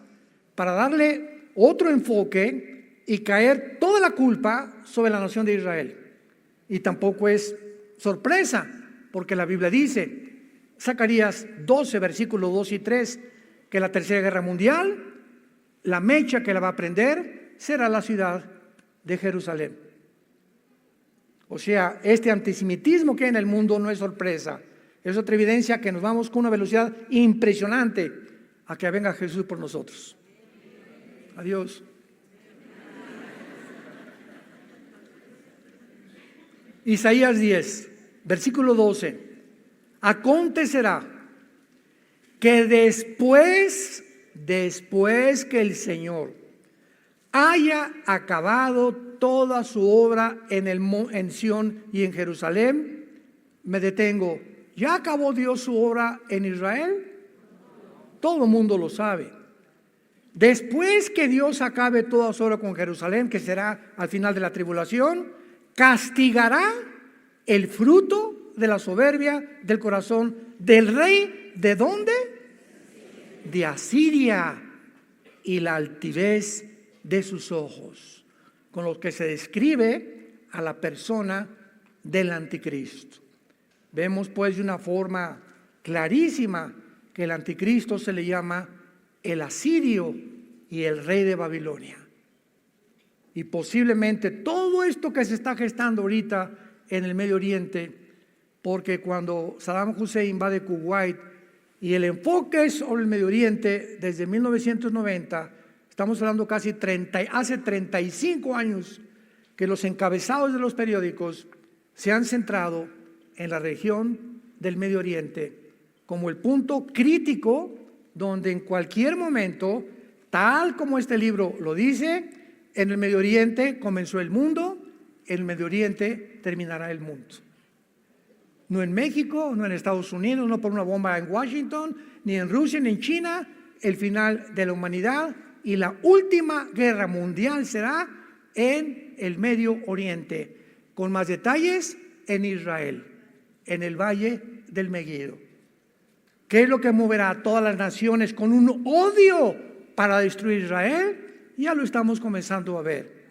para darle otro enfoque y caer toda la culpa sobre la nación de Israel. Y tampoco es sorpresa, porque la Biblia dice, Zacarías 12, versículos 2 y 3, que la tercera guerra mundial, la mecha que la va a prender será la ciudad de Jerusalén. O sea, este antisemitismo que hay en el mundo no es sorpresa, es otra evidencia que nos vamos con una velocidad impresionante a que venga Jesús por nosotros. Adiós. Isaías 10, versículo 12. Acontecerá que después que el Señor haya acabado toda su obra en Sión y en Jerusalén, me detengo. ¿Ya acabó Dios su obra en Israel? Todo el mundo lo sabe. Después que Dios acabe toda su obra con Jerusalén, que será al final de la tribulación, castigará el fruto de la soberbia del corazón del rey. ¿De dónde? De Asiria, y la altivez de sus ojos, con lo que se describe a la persona del anticristo. Vemos pues de una forma clarísima que el anticristo se le llama el asirio y el rey de Babilonia. Y posiblemente todo esto que se está gestando ahorita en el Medio Oriente, porque cuando Saddam Hussein invade Kuwait y el enfoque es sobre el Medio Oriente desde 1990, estamos hablando hace 35 años que los encabezados de los periódicos se han centrado en la región del Medio Oriente como el punto crítico donde en cualquier momento, tal como este libro lo dice, en el Medio Oriente comenzó el mundo, en el Medio Oriente terminará el mundo. No en México, no en Estados Unidos, no por una bomba en Washington, ni en Rusia, ni en China. El final de la humanidad y la última guerra mundial será en el Medio Oriente, con más detalles en Israel, en el Valle del Megiddo. ¿Qué es lo que moverá a todas las naciones con un odio para destruir Israel? Ya lo estamos comenzando a ver.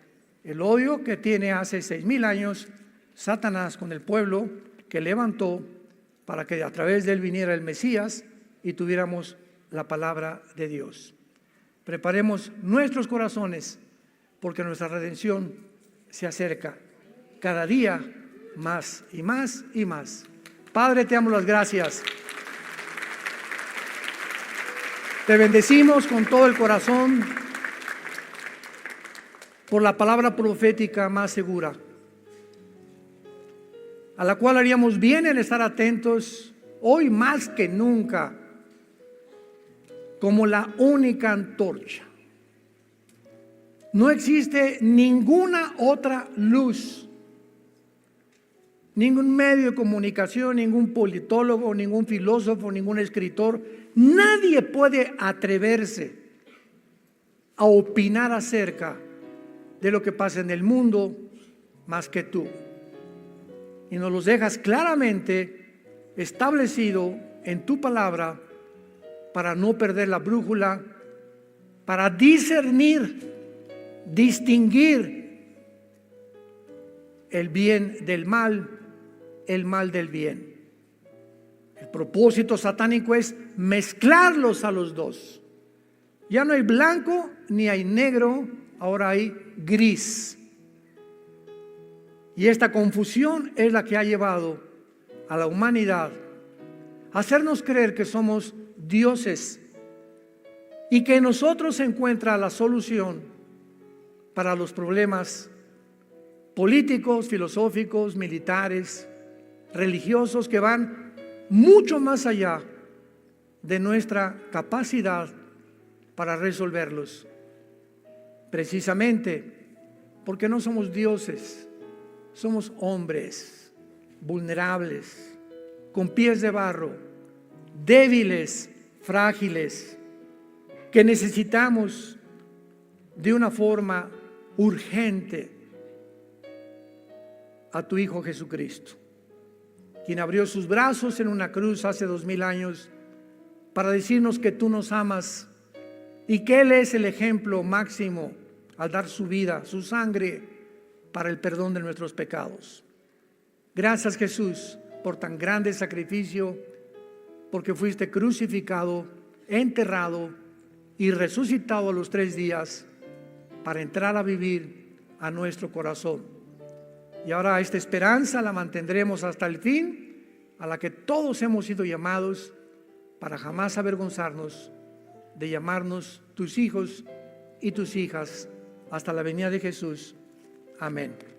El odio que tiene hace 6,000 años Satanás con el pueblo que levantó para que a través de él viniera el Mesías y tuviéramos la palabra de Dios. Preparemos nuestros corazones porque nuestra redención se acerca cada día más y más y más. Padre, te damos las gracias. Te bendecimos con todo el corazón por la palabra profética más segura, a la cual haríamos bien en estar atentos hoy más que nunca, como la única antorcha. No existe ninguna otra luz, ningún medio de comunicación, ningún politólogo, ningún filósofo, ningún escritor. Nadie puede atreverse a opinar acerca de lo que pasa en el mundo más que tú. Y nos los dejas claramente establecido en tu palabra para no perder la brújula, para discernir, distinguir el bien del mal, el mal del bien. El propósito satánico es mezclarlos a los dos. Ya no hay blanco ni hay negro, ahora hay gris. Y esta confusión es la que ha llevado a la humanidad a hacernos creer que somos dioses y que en nosotros se encuentra la solución para los problemas políticos, filosóficos, militares, religiosos, que van mucho más allá de nuestra capacidad para resolverlos. Precisamente porque no somos dioses, somos hombres vulnerables, con pies de barro, débiles, frágiles, que necesitamos de una forma urgente a tu Hijo Jesucristo, quien abrió sus brazos en una cruz hace 2000 años para decirnos que tú nos amas y que Él es el ejemplo máximo al dar su vida, su sangre, para el perdón de nuestros pecados. Gracias, Jesús, por tan grande sacrificio, porque fuiste crucificado, enterrado y resucitado a los 3 días para entrar a vivir a nuestro corazón. Y ahora esta esperanza la mantendremos hasta el fin, a la que todos hemos sido llamados, para jamás avergonzarnos de llamarnos tus hijos y tus hijas hasta la venida de Jesús. Amén.